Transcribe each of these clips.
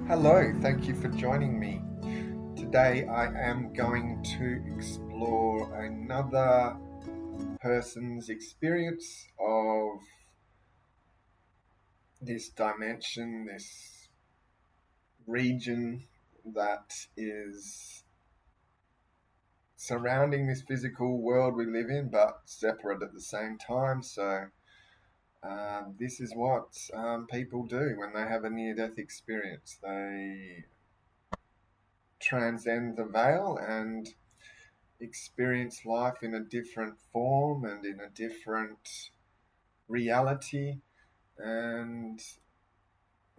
Hello, thank you for joining me. Today I am going to explore another person's experience of this dimension, this region that is surrounding this physical world we live in, but separate at the same time. This is what people do when they have a near-death experience. They transcend the veil and experience life in a different form and in a different reality. And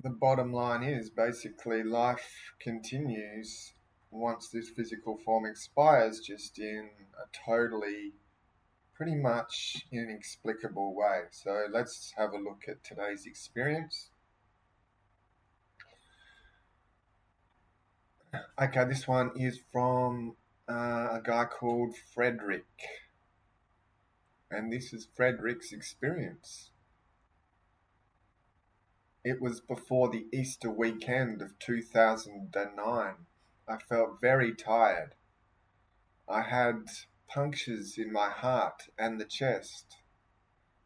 the bottom line is basically life continues once this physical form expires, just in a totally, pretty much inexplicable way. So let's have a look at today's experience. Okay, this one is from a guy called Frédéric, and this is Frédéric's experience. It was before the Easter weekend of 2009. I felt very tired. I had punctures in my heart and the chest.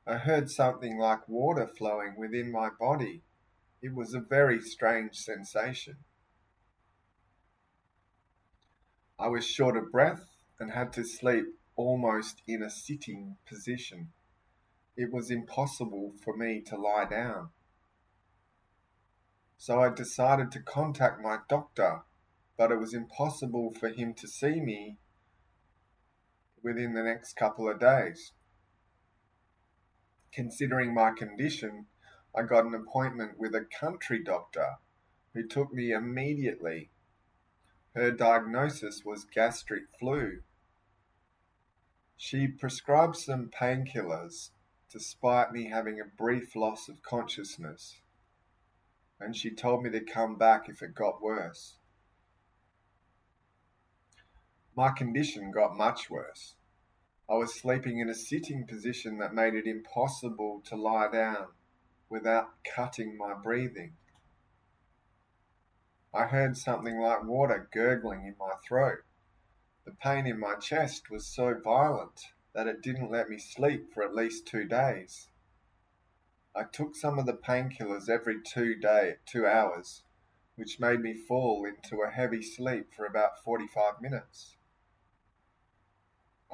I heard something like water flowing within my body. It was a very strange sensation. I was short of breath and had to sleep almost in a sitting position. It was impossible for me to lie down. So I decided to contact my doctor, but it was impossible for him to see me within the next couple of days. Considering my condition, I got an appointment with a country doctor who took me immediately. Her diagnosis was gastric flu. She prescribed some painkillers despite me having a brief loss of consciousness, and she told me to come back if it got worse. My condition got much worse. I was sleeping in a sitting position that made it impossible to lie down without cutting my breathing. I heard something like water gurgling in my throat. The pain in my chest was so violent that it didn't let me sleep for at least 2 days. I took some of the painkillers every 2 hours, which made me fall into a heavy sleep for about 45 minutes.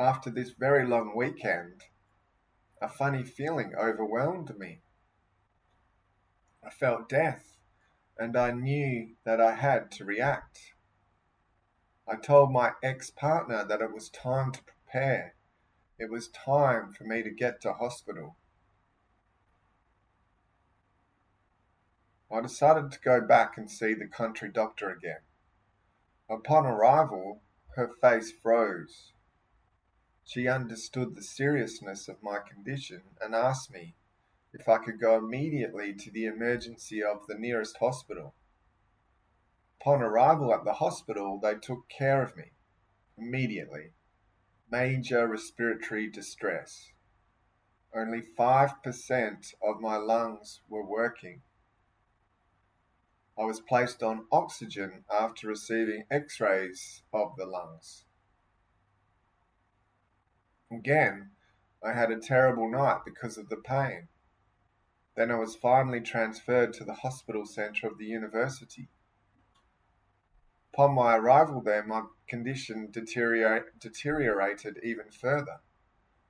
After this very long weekend, a funny feeling overwhelmed me. I felt death, and I knew that I had to react. I told my ex-partner that it was time to prepare. It was time for me to get to hospital. I decided to go back and see the country doctor again. Upon arrival, her face froze. She understood the seriousness of my condition and asked me if I could go immediately to the emergency of the nearest hospital. Upon arrival at the hospital, they took care of me immediately. Major respiratory distress. Only 5% of my lungs were working. I was placed on oxygen after receiving x-rays of the lungs. Again, I had a terrible night because of the pain. Then I was finally transferred to the hospital centre of the university. Upon my arrival there, my condition deteriorated even further,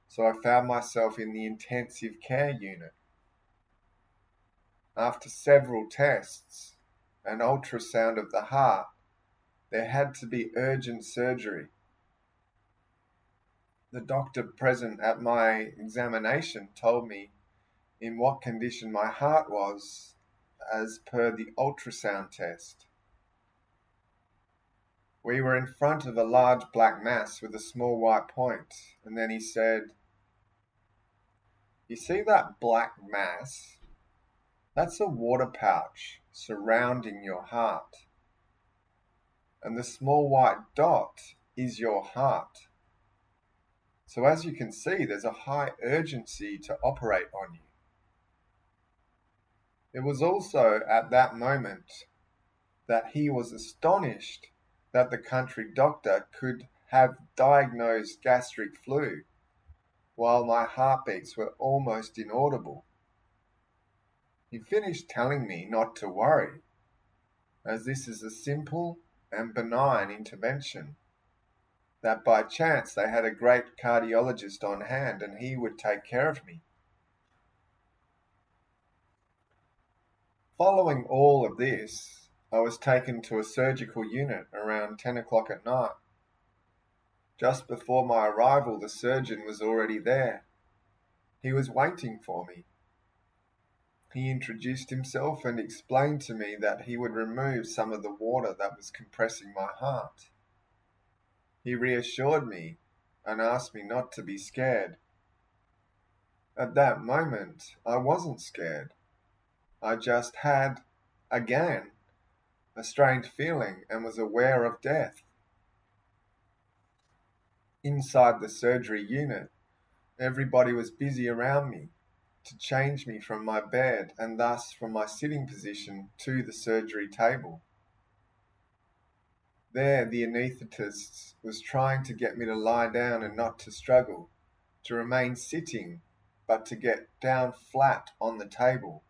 so I found myself in the intensive care unit. After several tests and ultrasound of the heart, there had to be urgent surgery. The doctor present at my examination told me in what condition my heart was as per the ultrasound test. We were in front of a large black mass with a small white point, and then he said, "You see that black mass? That's a water pouch surrounding your heart. And the small white dot is your heart. So as you can see, there's a high urgency to operate on you." It was also at that moment that he was astonished that the country doctor could have diagnosed gastric flu, while my heartbeats were almost inaudible. He finished telling me not to worry, as this is a simple and benign intervention, that by chance they had a great cardiologist on hand and he would take care of me. Following all of this, I was taken to a surgical unit around 10 o'clock at night. Just before my arrival, the surgeon was already there. He was waiting for me. He introduced himself and explained to me that he would remove some of the water that was compressing my heart. He reassured me and asked me not to be scared. At that moment, I wasn't scared. I just had, again, a strange feeling and was aware of death. Inside the surgery unit, everybody was busy around me to change me from my bed and thus from my sitting position to the surgery table. There, the anaesthetist was trying to get me to lie down and not to struggle, to remain sitting, but to get down flat on the table.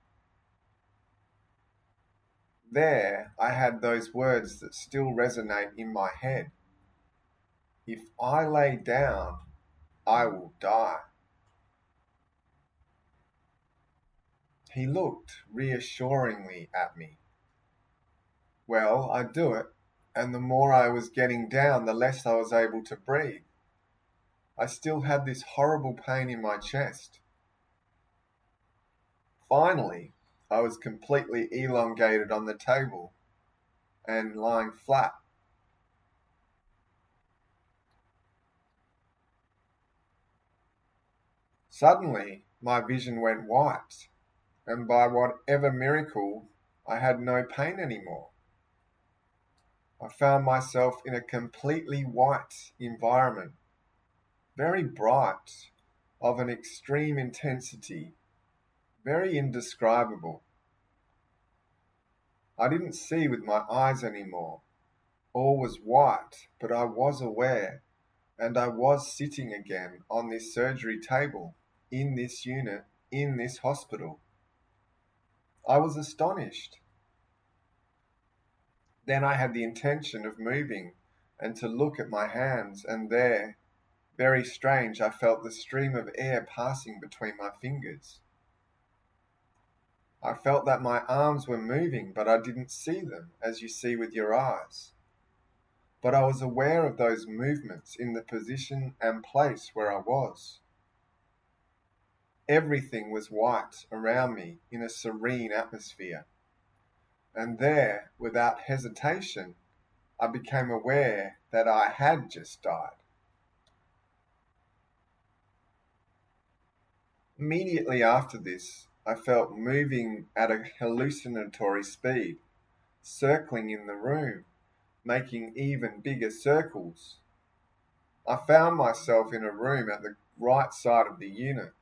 There, I had those words that still resonate in my head. If I lay down, I will die. He looked reassuringly at me. Well, I'd do it, and the more I was getting down, the less I was able to breathe. I still had this horrible pain in my chest. Finally, I was completely elongated on the table and lying flat. Suddenly, my vision went white, and by whatever miracle, I had no pain anymore. I found myself in a completely white environment, very bright, of an extreme intensity, very indescribable. I didn't see with my eyes anymore. All was white, but I was aware, and I was sitting again on this surgery table, in this unit, in this hospital. I was astonished. Then I had the intention of moving and to look at my hands, and there, very strange, I felt the stream of air passing between my fingers. I felt that my arms were moving, but I didn't see them as you see with your eyes. But I was aware of those movements in the position and place where I was. Everything was white around me in a serene atmosphere. And there, without hesitation, I became aware that I had just died. Immediately after this, I felt moving at a hallucinatory speed, circling in the room, making even bigger circles. I found myself in a room at the right side of the unit,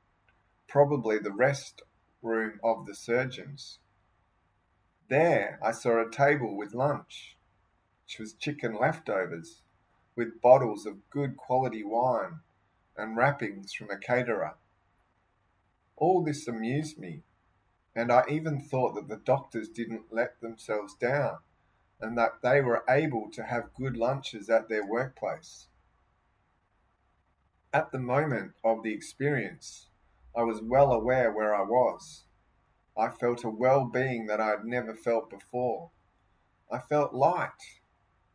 probably the rest room of the surgeons. There I saw a table with lunch, which was chicken leftovers, with bottles of good quality wine and wrappings from a caterer. All this amused me, and I even thought that the doctors didn't let themselves down and that they were able to have good lunches at their workplace. At the moment of the experience, I was well aware where I was. I felt a well-being that I had never felt before. I felt light,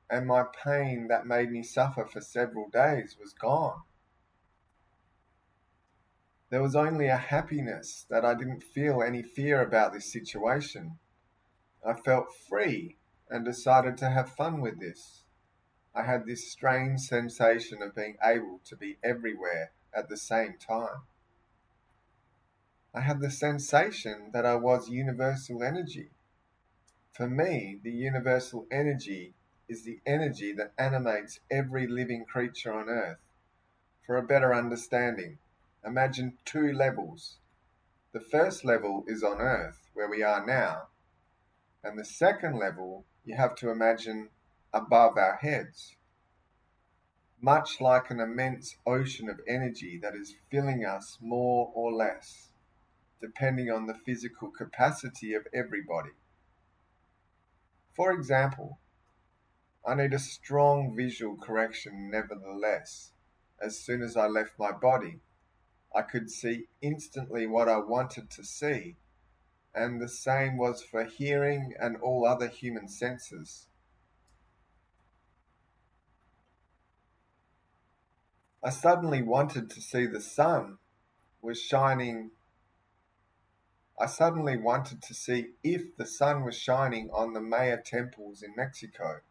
and my pain that made me suffer for several days was gone. There was only a happiness that I didn't feel any fear about this situation. I felt free and decided to have fun with this. I had this strange sensation of being able to be everywhere at the same time. I had the sensation that I was universal energy. For me, the universal energy is the energy that animates every living creature on Earth. For a better understanding, imagine two levels. The first level is on Earth, where we are now. And the second level, you have to imagine above our heads, much like an immense ocean of energy that is filling us more or less, depending on the physical capacity of everybody. For example, I need a strong visual correction nevertheless. As soon as I left my body, I could see instantly what I wanted to see, and the same was for hearing and all other human senses. I suddenly wanted to see the sun was shining. I suddenly wanted to see if the sun was shining on the Maya temples in Mexico.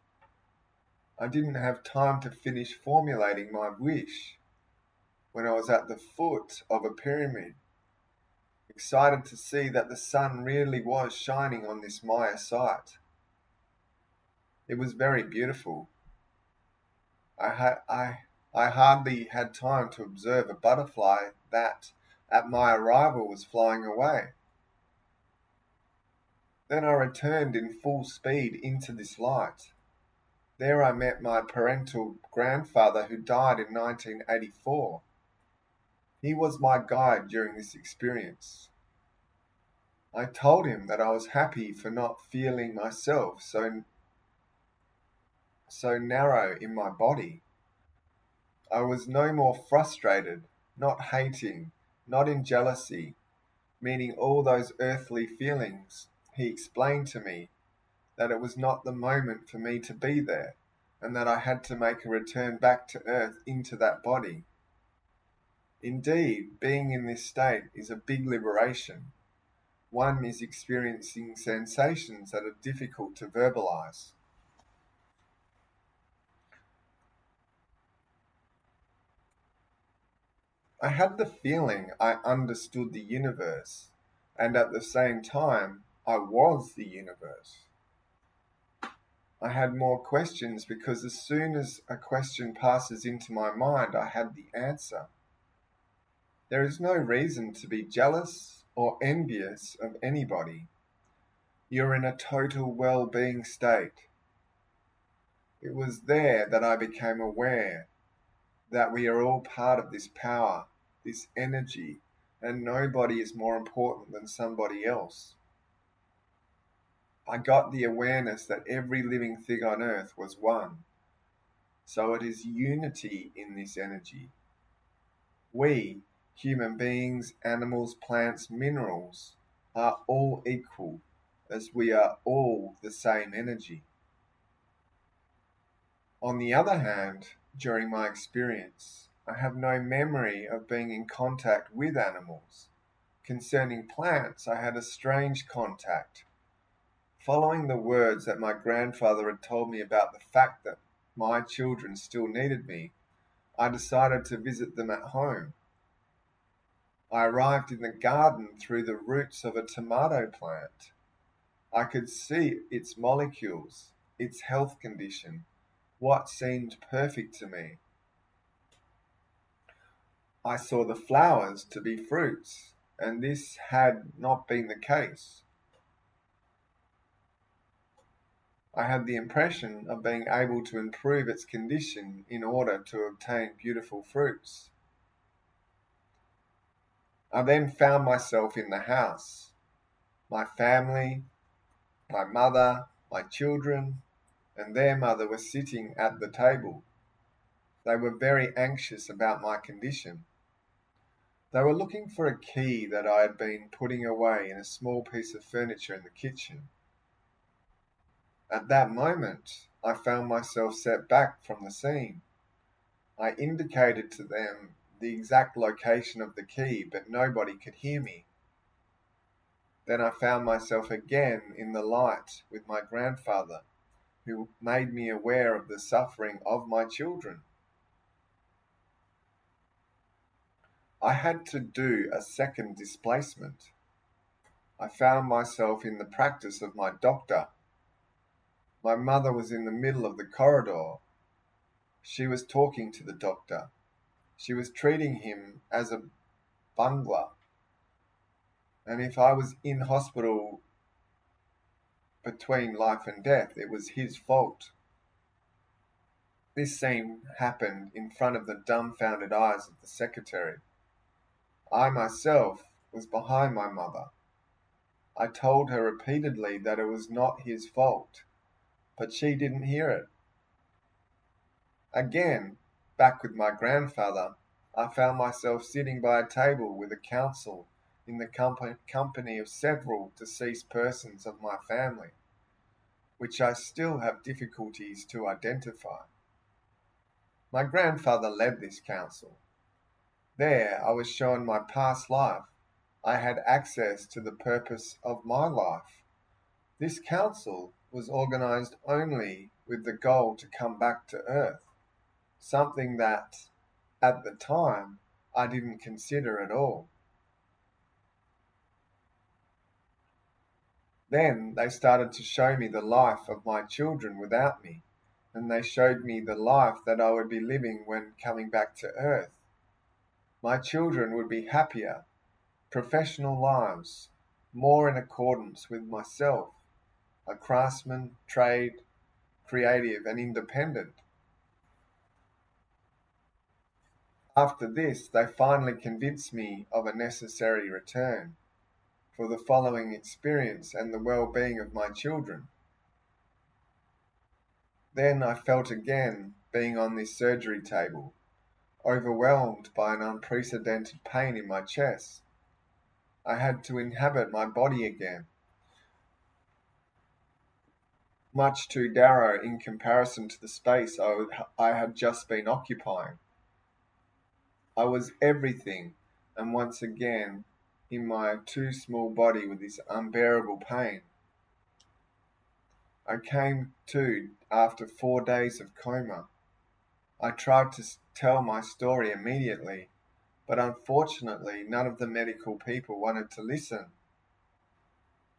I didn't have time to finish formulating my wish when I was at the foot of a pyramid, excited to see that the sun really was shining on this Maya site. It was very beautiful. I hardly had time to observe a butterfly that, at my arrival, was flying away. Then I returned in full speed into this light. There I met my parental grandfather who died in 1984. He was my guide during this experience. I told him that I was happy for not feeling myself so narrow in my body. I was no more frustrated, not hating, not in jealousy, meaning all those earthly feelings. He explained to me that it was not the moment for me to be there, and that I had to make a return back to earth into that body. Indeed, being in this state is a big liberation. One is experiencing sensations that are difficult to verbalize. I had the feeling I understood the universe, and at the same time, I was the universe. I had more questions because as soon as a question passes into my mind, I had the answer. There is no reason to be jealous or envious of anybody. You're in a total well-being state. It was there that I became aware that we are all part of this power, this energy, and nobody is more important than somebody else. I got the awareness that every living thing on earth was one. So it is unity in this energy. We, human beings, animals, plants, minerals, are all equal, as we are all the same energy. On the other hand, during my experience, I have no memory of being in contact with animals. Concerning plants, I had a strange contact. Following the words that my grandfather had told me about the fact that my children still needed me, I decided to visit them at home. I arrived in the garden through the roots of a tomato plant. I could see its molecules, its health condition, what seemed perfect to me. I saw the flowers to be fruits, and this had not been the case. I had the impression of being able to improve its condition in order to obtain beautiful fruits. I then found myself in the house. My family, my mother, my children, and their mother were sitting at the table. They were very anxious about my condition. They were looking for a key that I had been putting away in a small piece of furniture in the kitchen. At that moment, I found myself set back from the scene. I indicated to them the exact location of the key, but nobody could hear me. Then I found myself again in the light with my grandfather, who made me aware of the suffering of my children. I had to do a second displacement. I found myself in the practice of my doctor. My mother was in the middle of the corridor. She was talking to the doctor. She was treating him as a bungler. And if I was in hospital between life and death, it was his fault. This scene happened in front of the dumbfounded eyes of the secretary. I myself was behind my mother. I told her repeatedly that it was not his fault, but she didn't hear it. Again, back with my grandfather, I found myself sitting by a table with a counsel in the company of several deceased persons of my family, which I still have difficulties to identify. My grandfather led this council. There I was shown my past life. I had access to the purpose of my life. This council was organized only with the goal to come back to Earth, something that, at the time, I didn't consider at all. Then they started to show me the life of my children without me, and they showed me the life that I would be living when coming back to Earth. My children would be happier, professional lives, more in accordance with myself, a craftsman, trade, creative and independent. After this, they finally convinced me of a necessary return for the following experience and the well-being of my children. Then I felt again being on this surgery table, overwhelmed by an unprecedented pain in my chest. I had to inhabit my body again, much too narrow in comparison to the space I had just been occupying. I was everything, and once again in my too small body with this unbearable pain. I came to after 4 days of coma. I tried to tell my story immediately, but unfortunately none of the medical people wanted to listen.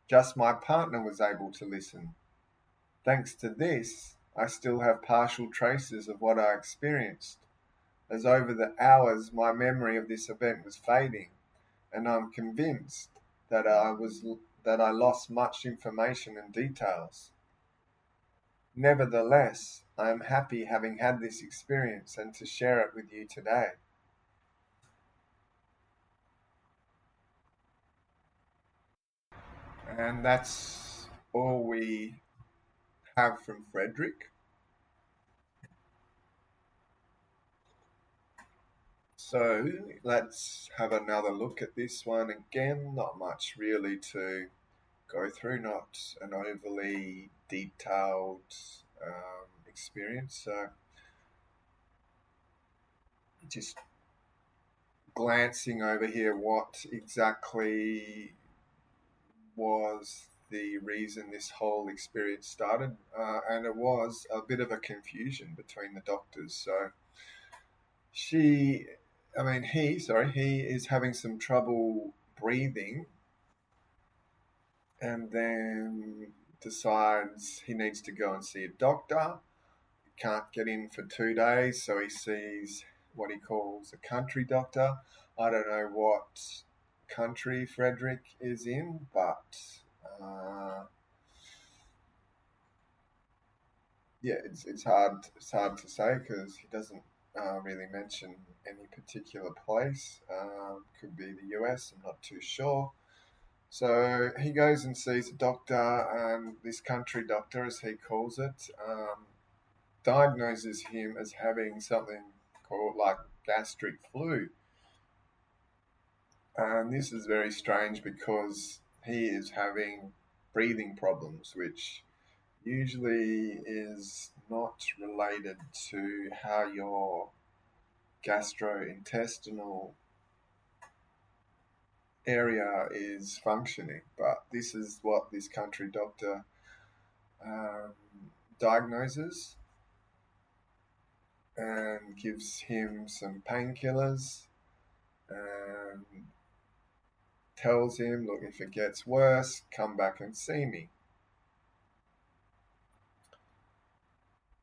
Just my partner was able to listen. Thanks to this, I still have partial traces of what I experienced, as over the hours my memory of this event was fading, and I'm convinced that I lost much information and details. Nevertheless, I am happy having had this experience and to share it with you today. And that's all we have from Frederick. So let's have another look at this one again. Not much really to go through, not an overly detailed experience. So just glancing over here, what exactly was the reason this whole experience started, and it was a bit of a confusion between the doctors. So he is having some trouble breathing, and then decides he needs to go and see a doctor. Can't get in for 2 days, so he sees what he calls a country doctor. I don't know what country Frederick is in, but yeah, it's hard to say because he doesn't really mention any particular place. Could be the US. I'm not too sure. So he goes and sees a doctor, and this country doctor, as he calls it, diagnoses him as having something called like gastric flu. And this is very strange because he is having breathing problems, which usually is not related to how your gastrointestinal area is functioning. But this is what this country doctor um, diagnoses and gives him some painkillers and tells him, look, if it gets worse, come back and see me.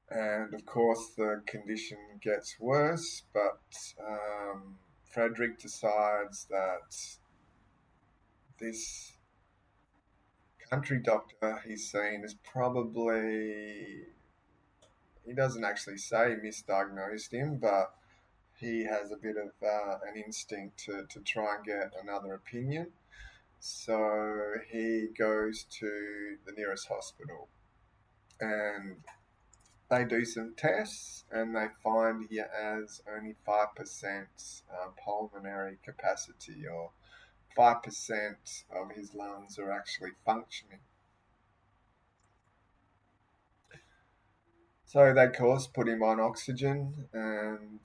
And of course, the condition gets worse, but Frederick decides that this country doctor he's seen is probably, he doesn't actually say misdiagnosed him, but he has a bit of an instinct to try and get another opinion. So he goes to the nearest hospital and they do some tests and they find he has only 5% pulmonary capacity, or 5% of his lungs are actually functioning. So they, of course, put him on oxygen and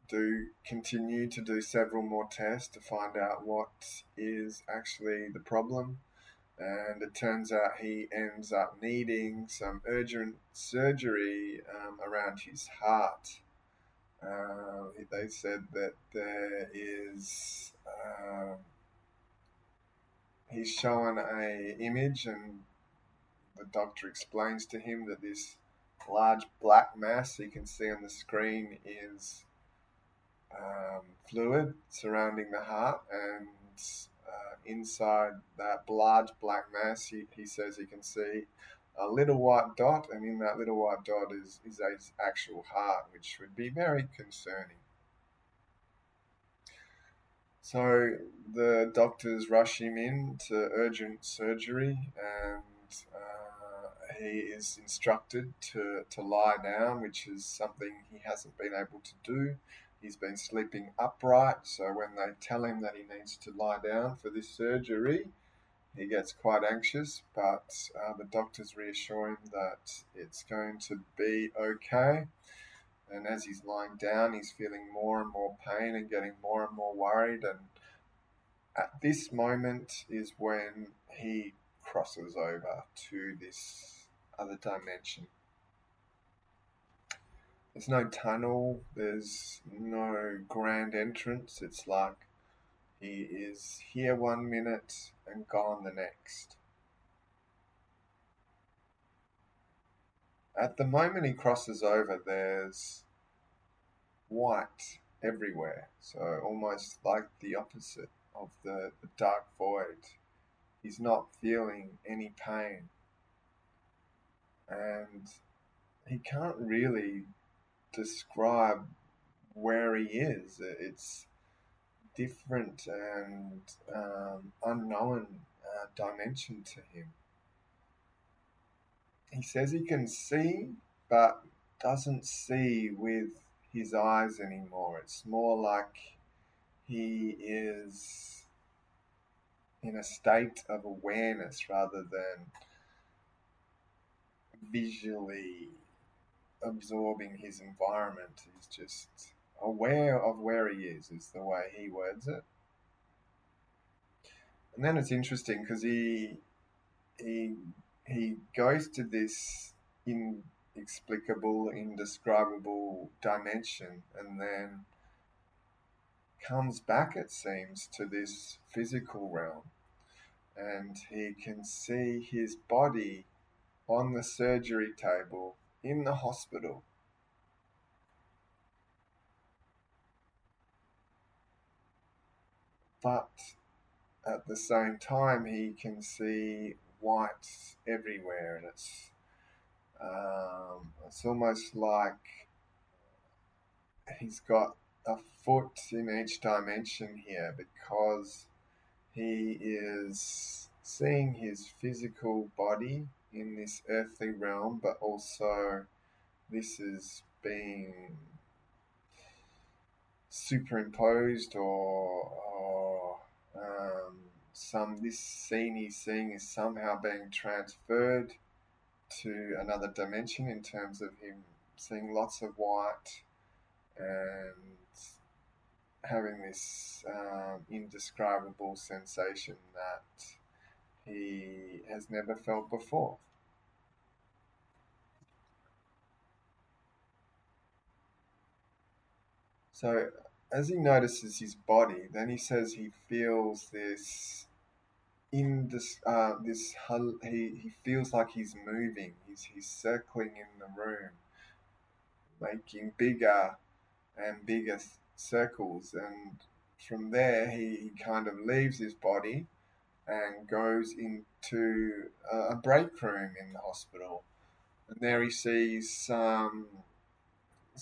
do continue to do several more tests to find out what is actually the problem. And it turns out he ends up needing some urgent surgery around his heart. They said that there is, he's shown a image, and the doctor explains to him that this large black mass you can see on the screen is fluid surrounding the heart, and inside that large black mass, he says he can see a little white dot, and in that little white dot is his actual heart, which would be very concerning. So the doctors rush him in to urgent surgery, and he is instructed to lie down, which is something he hasn't been able to do. He's been sleeping upright, so when they tell him that he needs to lie down for this surgery, he gets quite anxious, but the doctors reassure him that it's going to be okay. And as he's lying down, he's feeling more and more pain and getting more and more worried. And at this moment is when he crosses over to this other dimension. There's no tunnel, there's no grand entrance. It's like he is here 1 minute and gone the next. At the moment he crosses over, there's white everywhere, so almost like the opposite of the dark void. He's not feeling any pain, and he can't really describe where he is. It's different and unknown dimension to him. He says he can see, but doesn't see with his eyes anymore. It's more like he is in a state of awareness rather than visually absorbing his environment. He's just aware of where he is the way he words it. And then it's interesting because he goes to this inexplicable, indescribable dimension, and then comes back, it seems, to this physical realm, and he can see his body on the surgery table in the hospital. But at the same time, he can see white everywhere, and it's almost like he's got a foot in each dimension here, because he is seeing his physical body in this earthly realm, but also this is being superimposed, or this scene he's seeing is somehow being transferred to another dimension, in terms of him seeing lots of white and having this indescribable sensation that he has never felt before. So as he notices his body, then he says he feels this in this he feels like he's moving. He's circling in the room, making bigger and bigger circles, and from there he kind of leaves his body and goes into a break room in the hospital. And there he sees some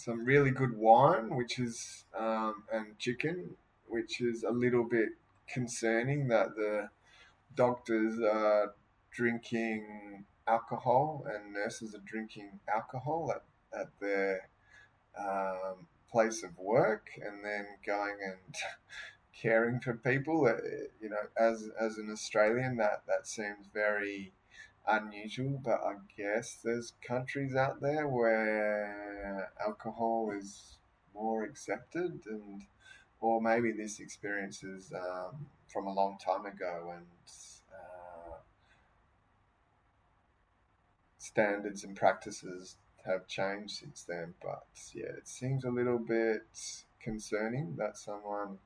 really good wine, which is and chicken, which is a little bit concerning that the doctors are drinking alcohol and nurses are drinking alcohol at their place of work, and then going and caring for people. As an Australian, that seems very unusual. But I guess there's countries out there where alcohol is more accepted, and or maybe this experience is from a long time ago, and standards and practices have changed since then. But yeah, it seems a little bit concerning that someone,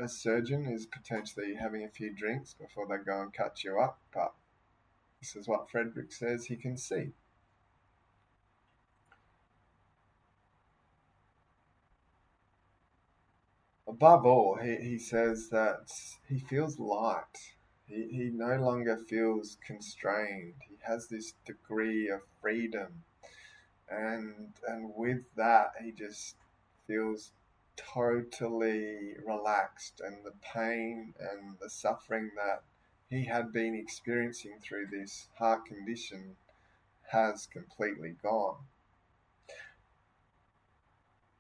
a surgeon is potentially having a few drinks before they go and cut you up. But this is what Frederick says he can see. Above all, he says that he feels light. He no longer feels constrained. He has this degree of freedom, and with that he just feels totally relaxed, and the pain and the suffering that he had been experiencing through this heart condition has completely gone.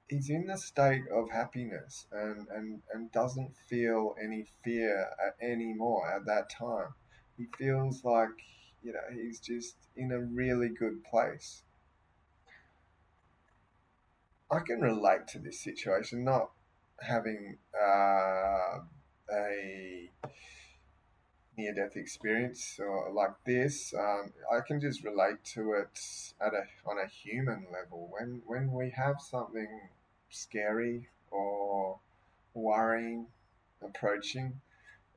He's in a state of happiness, and doesn't feel any fear anymore at that time. He feels like, he's just in a really good place. I can relate to this situation, not having a near-death experience or like this. I can just relate to it on a human level. When we have something scary or worrying approaching,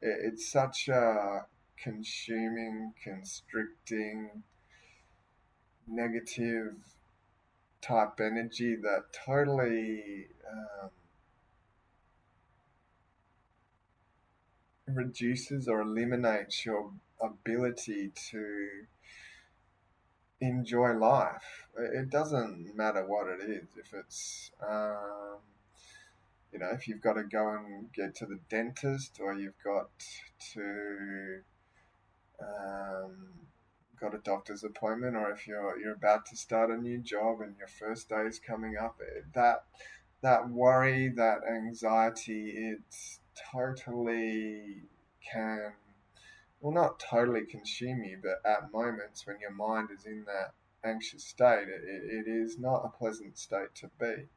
it's such a consuming, constricting, negative type energy that totally reduces or eliminates your ability to enjoy life. It doesn't matter what it is. If it's, if you've got to go and get to the dentist, or you've got to got a doctor's appointment, or if you're about to start a new job and your first day is coming up, that worry, that anxiety, it's totally can, well, not totally consume you, but at moments when your mind is in that anxious state, it is not a pleasant state to be.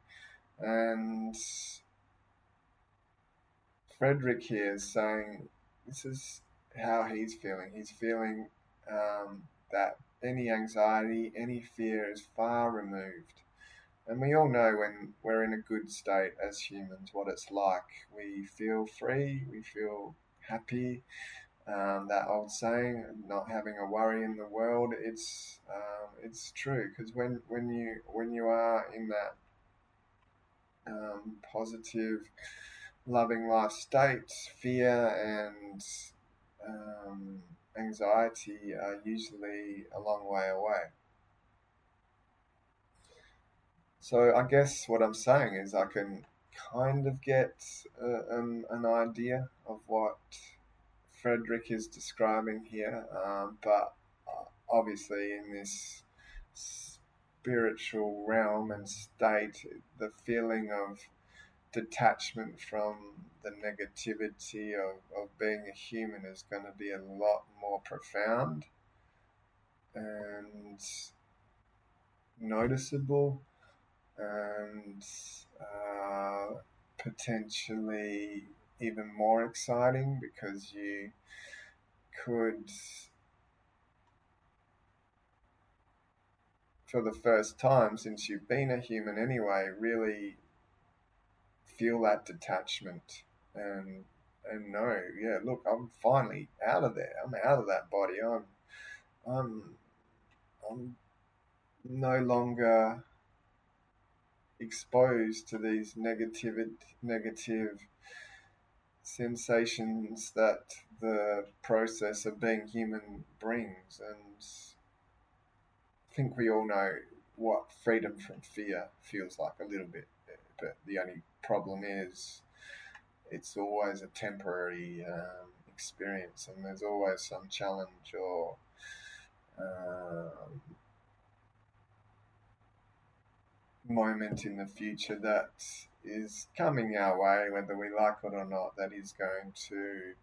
And Frederick here is saying this is how he's feeling. He's feeling that any anxiety, any fear is far removed. And we all know when we're in a good state as humans what it's like. We feel free, we feel happy. That old saying, not having a worry in the world, it's true, because when you are in that positive, loving life state, fear and anxiety are usually a long way away. So I guess what I'm saying is I can kind of get an idea of what Frederick is describing here, but obviously in this spiritual realm and state, the feeling of detachment from the negativity of being a human is going to be a lot more profound and noticeable, and potentially even more exciting, because you could, for the first time since you've been a human anyway, really feel that detachment and know, yeah, look, I'm finally out of there. I'm out of that body. I'm I'm no longer exposed to these negative sensations that the process of being human brings. And I think we all know what freedom from fear feels like a little bit, but the only problem is it's always a temporary experience, and there's always some challenge or um, moment in the future that is coming our way, whether we like it or not, that is going to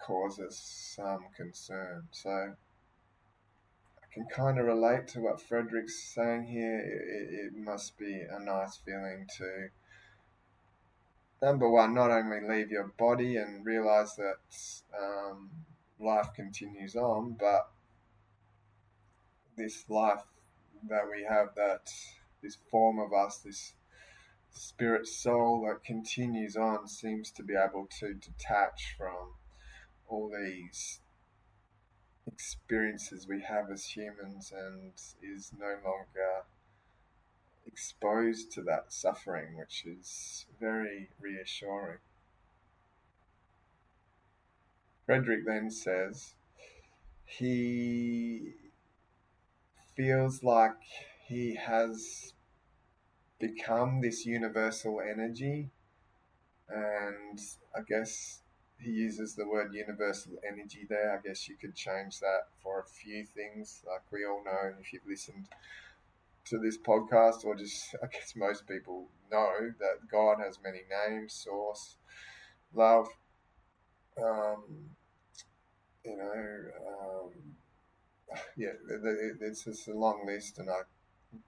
cause us some concern. So I can kind of relate to what Frederick's saying here. It must be a nice feeling to, number one, not only leave your body and realize that life continues on, but this life that we have, that this form of us, this spirit soul that continues on, seems to be able to detach from all these experiences we have as humans and is no longer exposed to that suffering, which is very reassuring. Frederick then says he feels like he has become this universal energy, and I guess he uses the word universal energy there. I guess you could change that for a few things. Like we all know, if you've listened to this podcast, or just I guess most people know, that God has many names: source, love, um, you know, yeah, it's just a long list, and I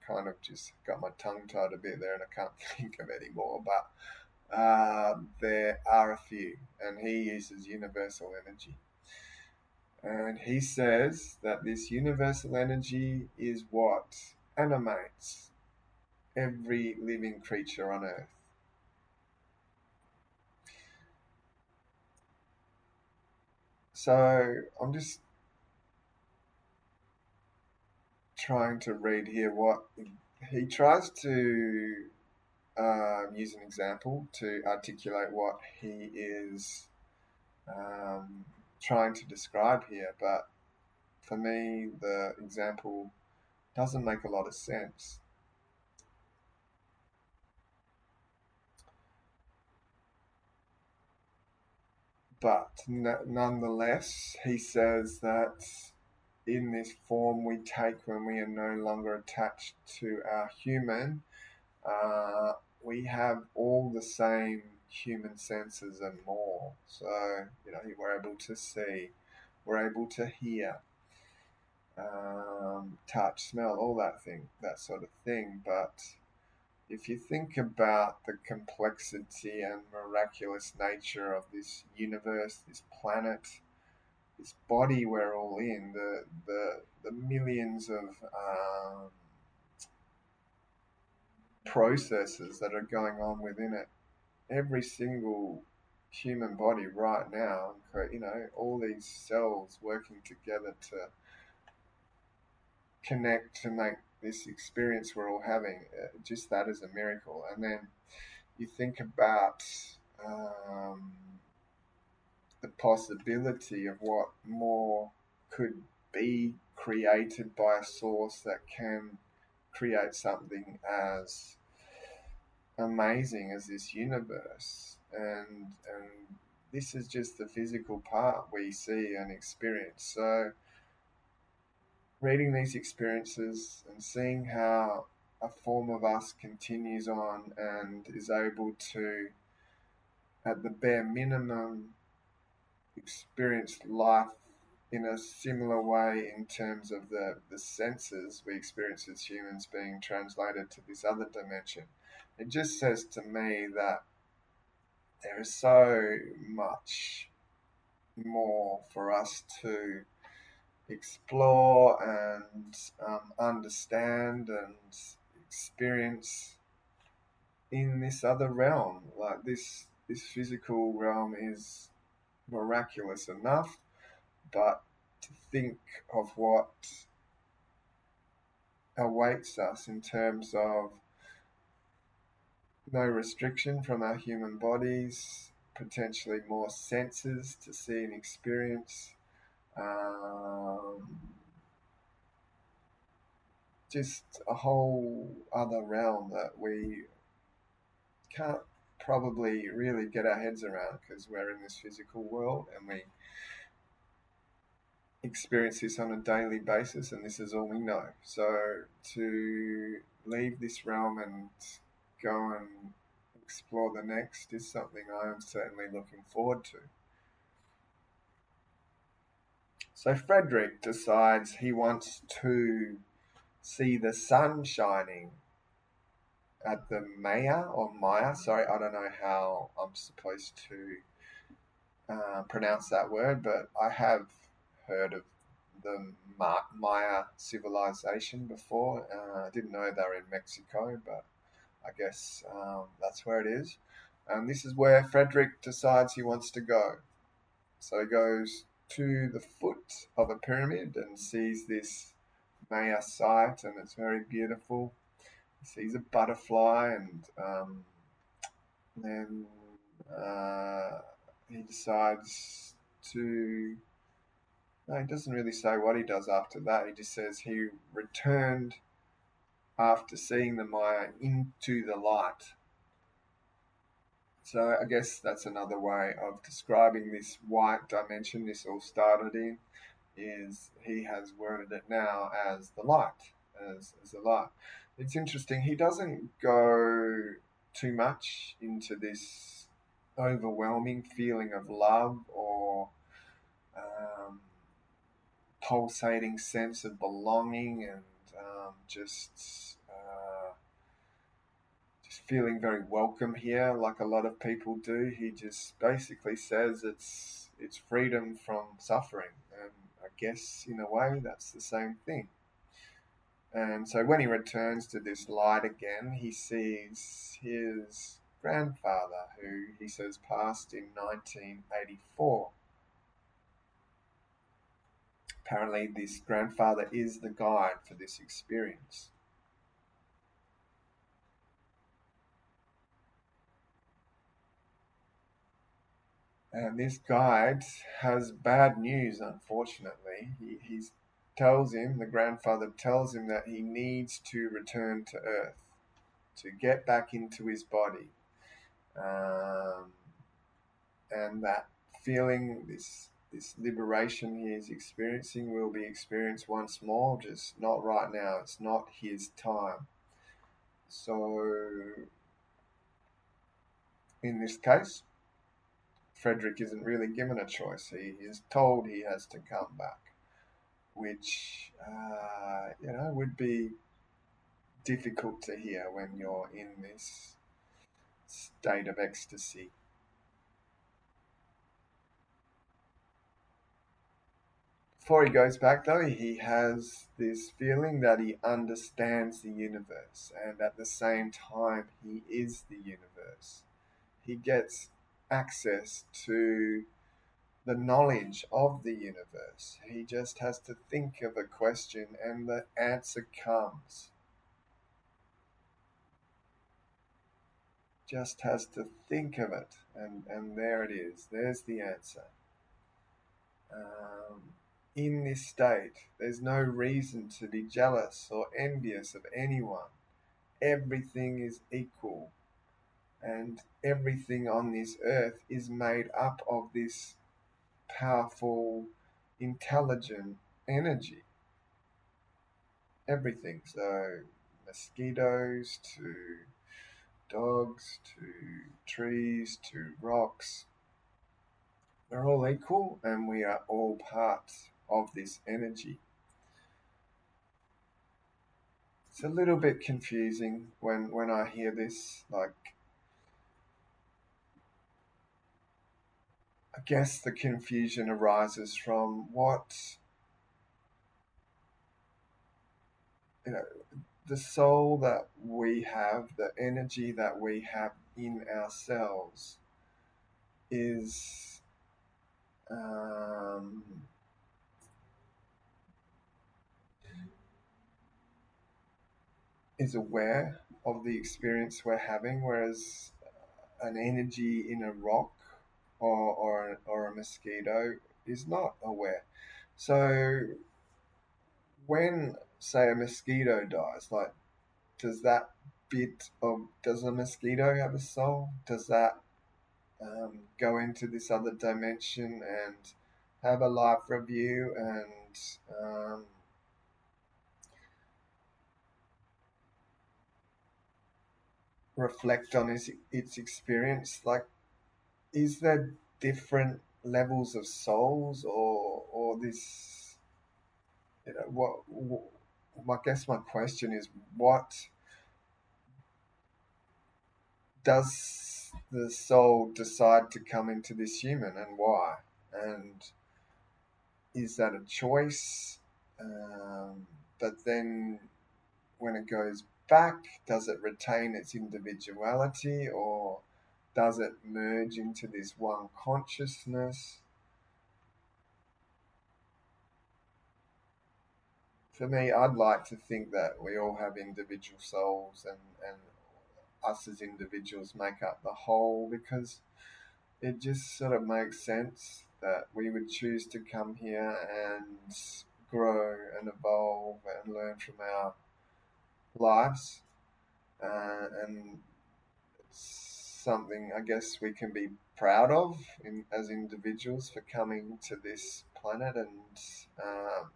kind of just got my tongue tied a bit there, and I can't think of any more. But there are a few, and he uses universal energy. And he says that this universal energy is what animates every living creature on earth. So I'm just trying to read here what he tries to use an example to articulate what he is trying to describe here, but for me, the example doesn't make a lot of sense. But nonetheless, he says that in this form we take when we are no longer attached to our human, uh, we have all the same human senses and more. So, we're able to see, we're able to hear, touch, smell, all that sort of thing. But if you think about the complexity and miraculous nature of this universe, this planet, this body we're all in, the millions of processes that are going on within it, every single human body right now, all these cells working together to connect to make this experience we're all having, just that is a miracle. And then you think about um, the possibility of what more could be created by a source that can create something as amazing as this universe. And this is just the physical part we see and experience. So reading these experiences and seeing how a form of us continues on and is able to, at the bare minimum, experience life in a similar way in terms of the senses we experience as humans being translated to this other dimension. It just says to me that there is so much more for us to explore and understand and experience in this other realm. Like this physical realm is miraculous enough, but to think of what awaits us in terms of no restriction from our human bodies, potentially more senses to see and experience. Just a whole other realm that we can't probably really get our heads around because we're in this physical world and we experience this on a daily basis, and this is all we know. So to leave this realm and go and explore the next is something I am certainly looking forward to. So Frédéric decides he wants to see the sun shining at the Maya. Sorry, I don't know how I'm supposed to pronounce that word, but I have heard of the Maya civilization before. I didn't know they were in Mexico, but I guess that's where it is. And this is where Frédéric decides he wants to go. So he goes to the foot of a pyramid and sees this Maya site, and it's very beautiful. He sees a butterfly, and then he decides to. No, he doesn't really say what he does after that. He just says he returned after seeing the Maya into the light. So I guess that's another way of describing this white dimension this all started in, is he has worded it now as the light, as the light. It's interesting, he doesn't go too much into this overwhelming feeling of love or pulsating sense of belonging and just feeling very welcome here, like a lot of people do. He just basically says it's freedom from suffering, and I guess in a way that's the same thing. And so when he returns to this light again, he sees his grandfather, who he says passed in 1984. Apparently, this grandfather is the guide for this experience. And this guide has bad news, unfortunately. The grandfather tells him that he needs to return to Earth to get back into his body. And that feeling, this liberation he is experiencing, will be experienced once more, just not right now. It's not his time. So, in this case, Frédéric isn't really given a choice. He is told he has to come back, which would be difficult to hear when you're in this state of ecstasy. Before he goes back, though, he has this feeling that he understands the universe, and at the same time, he is the universe. He gets access to the knowledge of the universe. He just has to think of a question, and the answer comes. Just has to think of it, and there it is. There's the answer. In this state, there's no reason to be jealous or envious of anyone. Everything is equal, and everything on this earth is made up of this powerful, intelligent energy. Everything. So, mosquitoes to dogs to trees to rocks. They're all equal, and we are all part of this energy. It's a little bit confusing when I hear this. Like, I guess the confusion arises from the soul that we have, the energy that we have in ourselves is aware of the experience we're having, whereas an energy in a rock or a mosquito is not aware. So when, say, a mosquito dies, like, does that does a mosquito have a soul? Does that go into this other dimension and have a life review and reflect on its experience? Like, is there different levels of souls, or this, I guess my question is, what does the soul decide to come into this human, and why? And is that a choice? But then when it goes back, does it retain its individuality, or does it merge into this one consciousness? For me, I'd like to think that we all have individual souls, and us as individuals make up the whole, because it just sort of makes sense that we would choose to come here and grow and evolve and learn from our lives. And it's something I guess we can be proud of as individuals, for coming to this planet and um,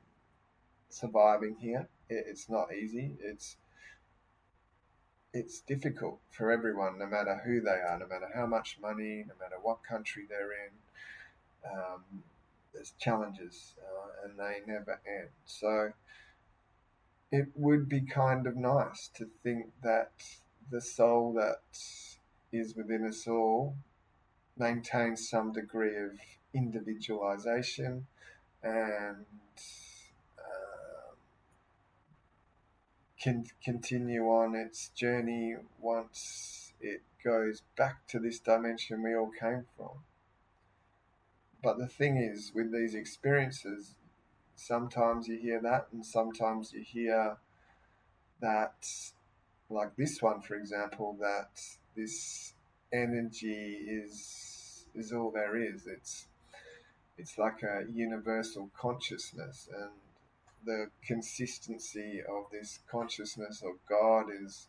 surviving here. It's not easy. It's difficult for everyone, no matter who they are, no matter how much money, no matter what country they're in. There's challenges, and they never end. So it would be kind of nice to think that the soul that is within us all maintains some degree of individualization, and can continue on its journey once it goes back to this dimension we all came from. But the thing is, with these experiences, sometimes you hear that, and sometimes you hear that, like this one, for example, that this energy is all there is. It's like a universal consciousness, and the consistency of this consciousness of God is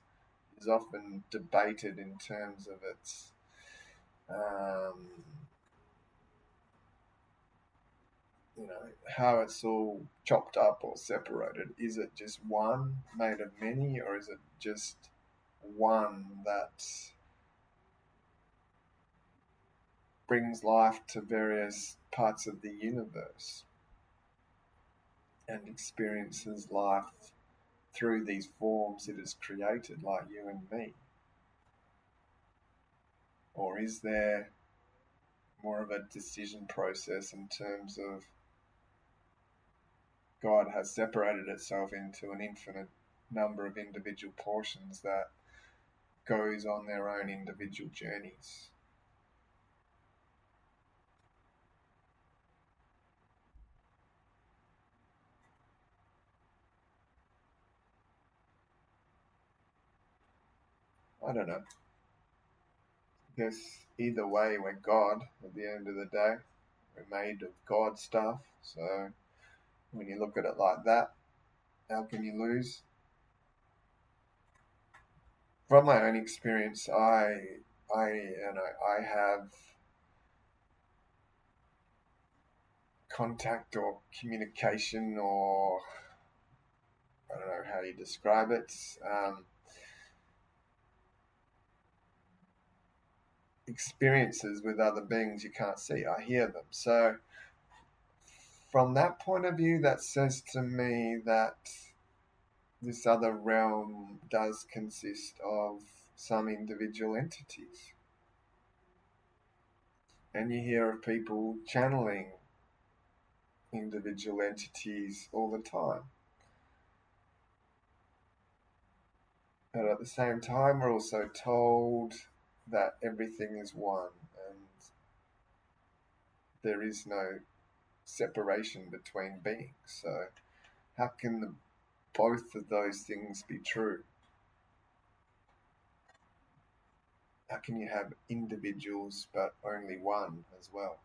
often debated in terms of its um, how it's all chopped up or separated. Is it just one made of many, or is it just one that brings life to various parts of the universe and experiences life through these forms it has created, like you and me? Or is there more of a decision process in terms of God has separated itself into an infinite number of individual portions that goes on their own individual journeys? I don't know. I guess either way, we're God at the end of the day. We're made of God stuff. So when you look at it like that, how can you lose? From my own experience, I have contact or communication, or I don't know how you describe it. Experiences with other beings you can't see. I hear them. So from that point of view, that says to me that this other realm does consist of some individual entities. And you hear of people channeling individual entities all the time. But at the same time, we're also told that everything is one, and there is no separation between beings. So how can both of those things be true? how can you have individuals but only one as well?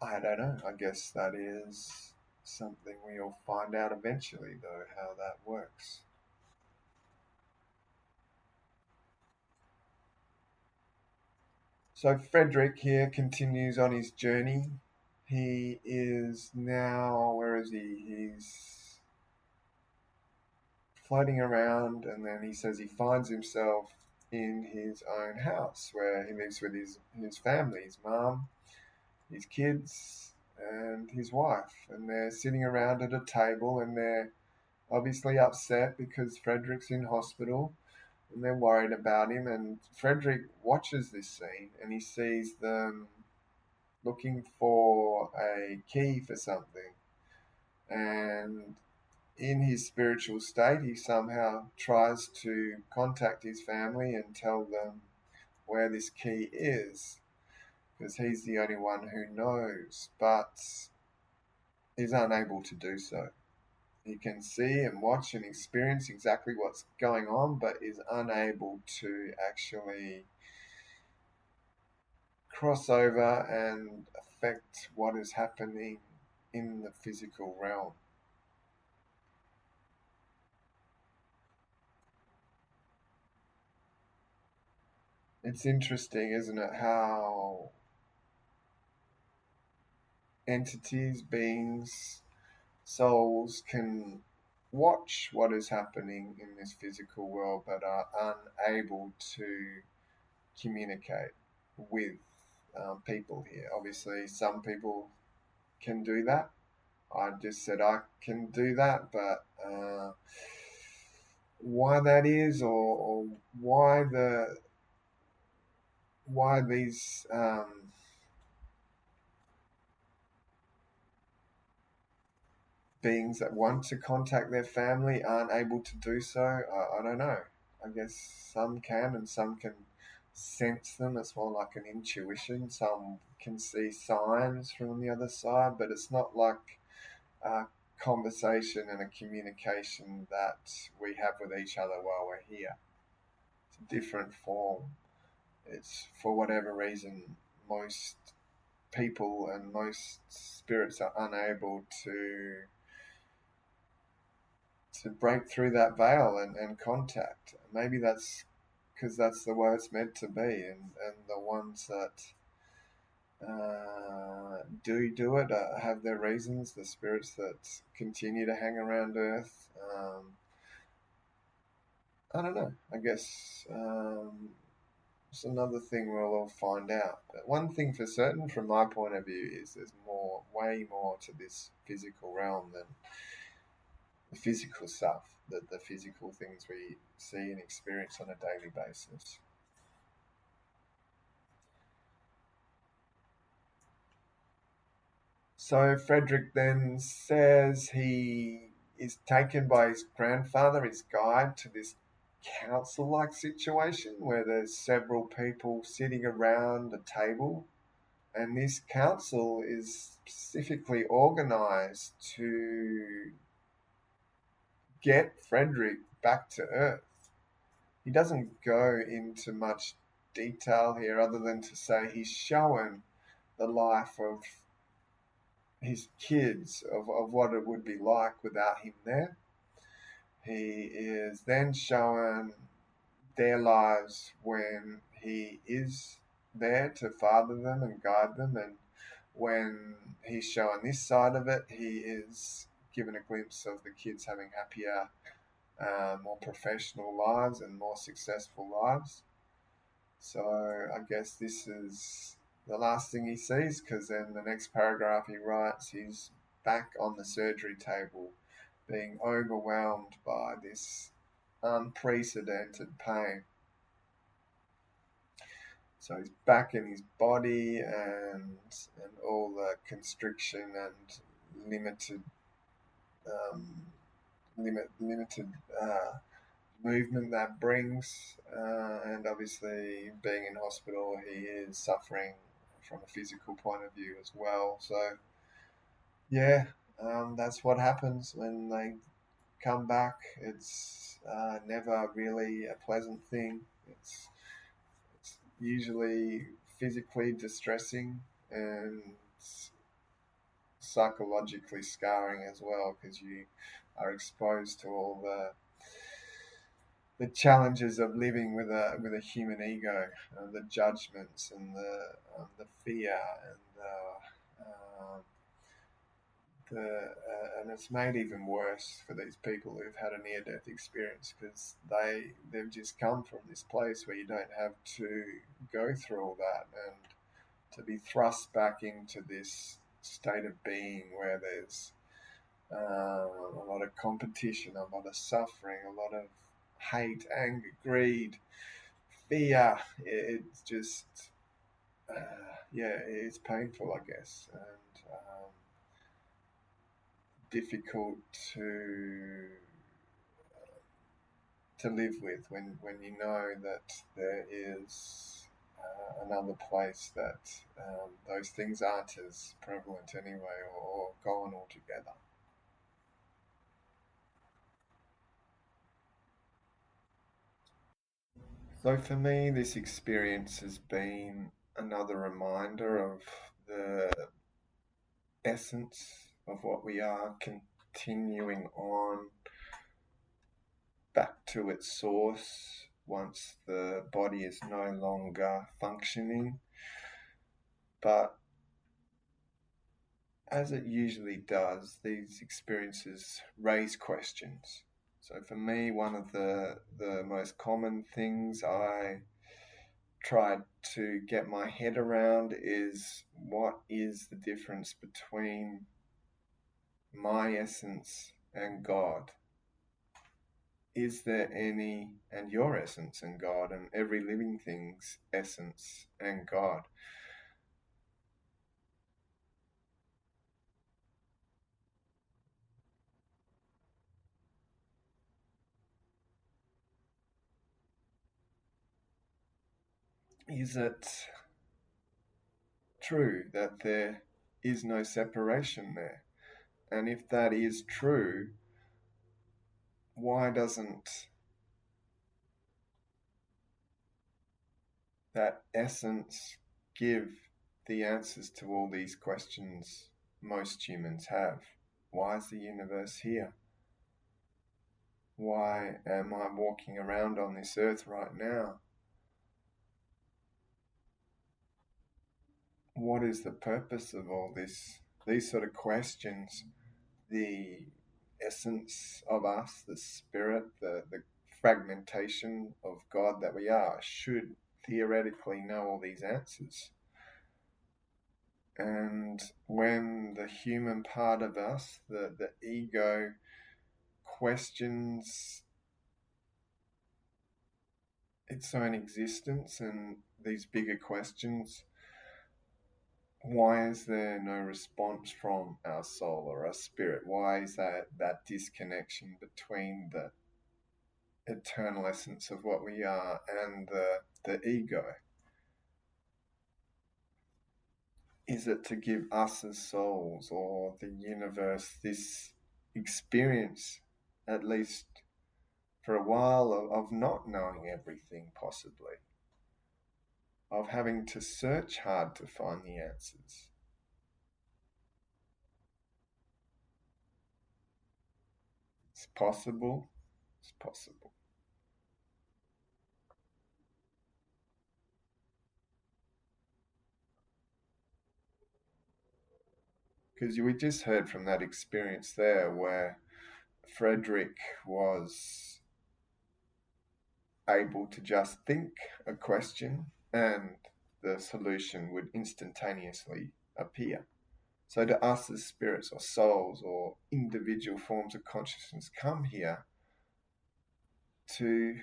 I don't know. I guess that is something we'll find out eventually, though, how that works. So Frederick here continues on his journey. He is now, where is he? He's floating around, and then he says he finds himself in his own house where he lives with his family, his mom, his kids, and his wife. And they're sitting around at a table, and they're obviously upset because Frederick's in hospital, and they're worried about him. And Frederick watches this scene, and he sees them looking for a key for something. And in his spiritual state, he somehow tries to contact his family and tell them where this key is, because he's the only one who knows, but is unable to do so. He can see and watch and experience exactly what's going on, but is unable to actually cross over and affect what is happening in the physical realm. It's interesting, isn't it, how entities, beings, souls can watch what is happening in this physical world but are unable to communicate with people here. Obviously, some people can do that. I just said I can do that, but why that is, or why these beings that want to contact their family aren't able to do so, I don't know. I guess some can and some can sense them. It's more like an intuition. Some can see signs from the other side, but it's not like a conversation and a communication that we have with each other while we're here. It's a different form. It's, for whatever reason, most people and most spirits are unable to break through that veil and contact. Maybe that's because that's the way it's meant to be, and the ones that do it have their reasons. The spirits that continue to hang around Earth, I don't know. I guess it's another thing we'll all find out. But one thing for certain, from my point of view, is there's more, way more to this physical realm than the physical stuff, the physical things we see and experience on a daily basis. So Frederick then says he is taken by his grandfather, his guide, to this council-like situation where there's several people sitting around a table, and this council is specifically organized to get Frederick back to Earth. He doesn't go into much detail here other than to say he's shown the life of his kids, of what it would be like without him there. He is then shown their lives when he is there to father them and guide them, and when he's shown this side of it, he is given a glimpse of the kids having happier, more professional lives and more successful lives. So I guess this is the last thing he sees, because then the next paragraph he writes, he's back on the surgery table being overwhelmed by this unprecedented pain. So he's back in his body, and all the constriction and um, limited movement that brings, and obviously being in hospital, he is suffering from a physical point of view as well. So yeah, that's what happens when they come back. It's never really a pleasant thing. It's usually physically distressing and psychologically scarring as well, because you are exposed to all the challenges of living with a human ego, the judgments and the fear and and it's made even worse for these people who've had a near-death experience, because they've just come from this place where you don't have to go through all that, and to be thrust back into this state of being where there's a lot of competition, a lot of suffering, a lot of hate, anger, greed, fear. It's just, yeah, it's painful, I guess, and difficult to live with when you know that there is another place that those things aren't as prevalent anyway, or gone altogether. So for me, this experience has been another reminder of the essence of what we are, continuing on back to its source once the body is no longer functioning. But as it usually does, these experiences raise questions. So for me, one of the most common things I tried to get my head around is, what is the difference between my essence and God? Is there any, and your essence and God, and every living thing's essence and God? Is it true that there is no separation there? And if that is true, why doesn't that essence give the answers to all these questions most humans have? Why is the universe here? Why am I walking around on this earth right now? What is the purpose of all this? These sort of questions, the essence of us, the spirit, the fragmentation of God that we are, should theoretically know all these answers. And when the human part of us, the ego, questions its own existence and these bigger questions, why is there no response from our soul or our spirit? Why is that disconnection between the eternal essence of what we are and the ego? Is it to give us as souls or the universe this experience, at least for a while, of not knowing everything, possibly, of having to search hard to find the answers? It's possible. It's possible. Because we just heard from that experience there where Frederick was able to just think a question and the solution would instantaneously appear. So to us as spirits or souls or individual forms of consciousness come here to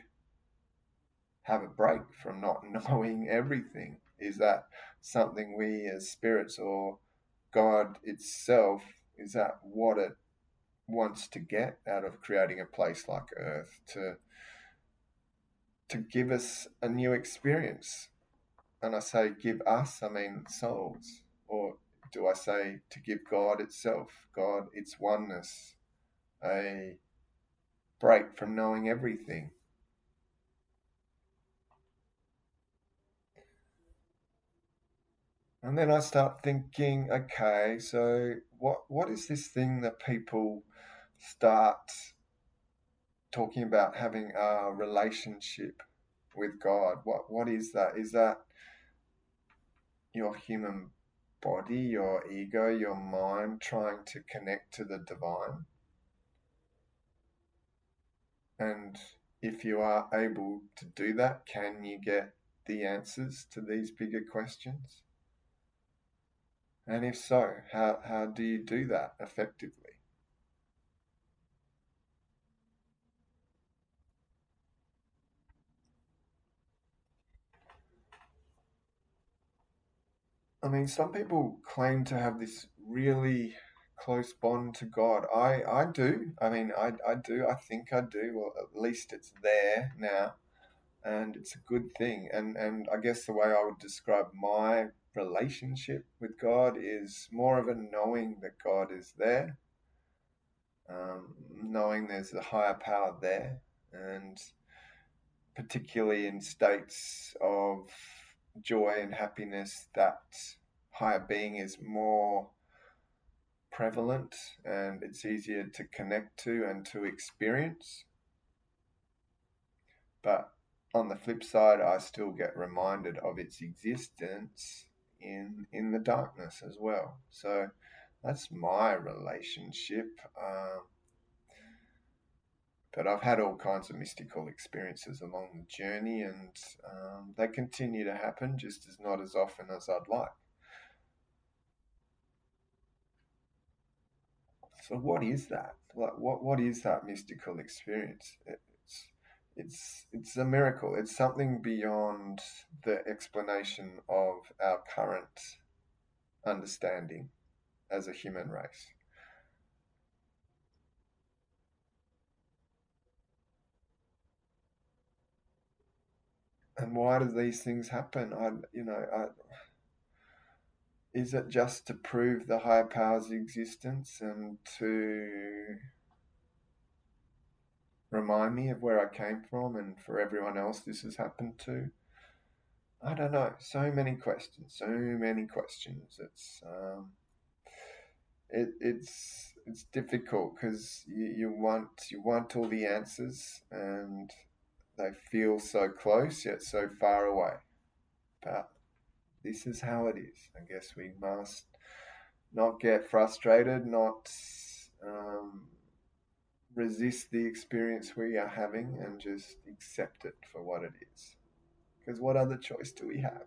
have a break from not knowing everything. Is that something we as spirits or God itself, is that what it wants to get out of creating a place like Earth, to give us a new experience? And I say give us, I mean souls. Or do I say to give God itself, God, its oneness, a break from knowing everything. And then I start thinking, okay, so what is this thing that people start talking about having a relationship with God? What is that? Is that your human body, your ego, your mind trying to connect to the divine? And if you are able to do that, can you get the answers to these bigger questions? And if so, how do you do that effectively? I mean, some people claim to have this really close bond to God. I do. I mean, I do. I think I do. Well, at least it's there now, and it's a good thing. And I guess the way I would describe my relationship with God is more of a knowing that God is there, knowing there's a higher power there, and particularly in states of joy and happiness, that higher being is more prevalent and it's easier to connect to and to experience. But on the flip side, I still get reminded of its existence in the darkness as well. So that's my relationship. But I've had all kinds of mystical experiences along the journey, and they continue to happen, just as not as often as I'd like. So what is that? What is that mystical experience? It's a miracle. It's something beyond the explanation of our current understanding as a human race. And why do these things happen? Is it just to prove the higher power's existence and to remind me of where I came from, and for everyone else this has happened to? I don't know. So many questions. So many questions. It's difficult because you want all the answers, and they feel so close yet so far away. But this is how it is. I guess we must not get frustrated, not resist the experience we are having, and just accept it for what it is. Because what other choice do we have?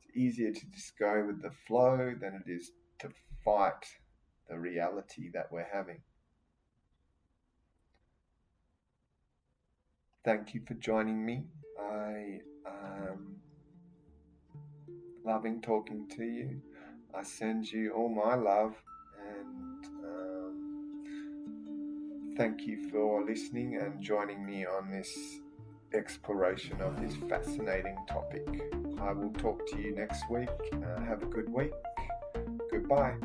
It's easier to just go with the flow than it is to fight the reality that we're having. Thank you for joining me. I am loving talking to you. I send you all my love, and thank you for listening and joining me on this exploration of this fascinating topic. I will talk to you next week. Have a good week. Goodbye.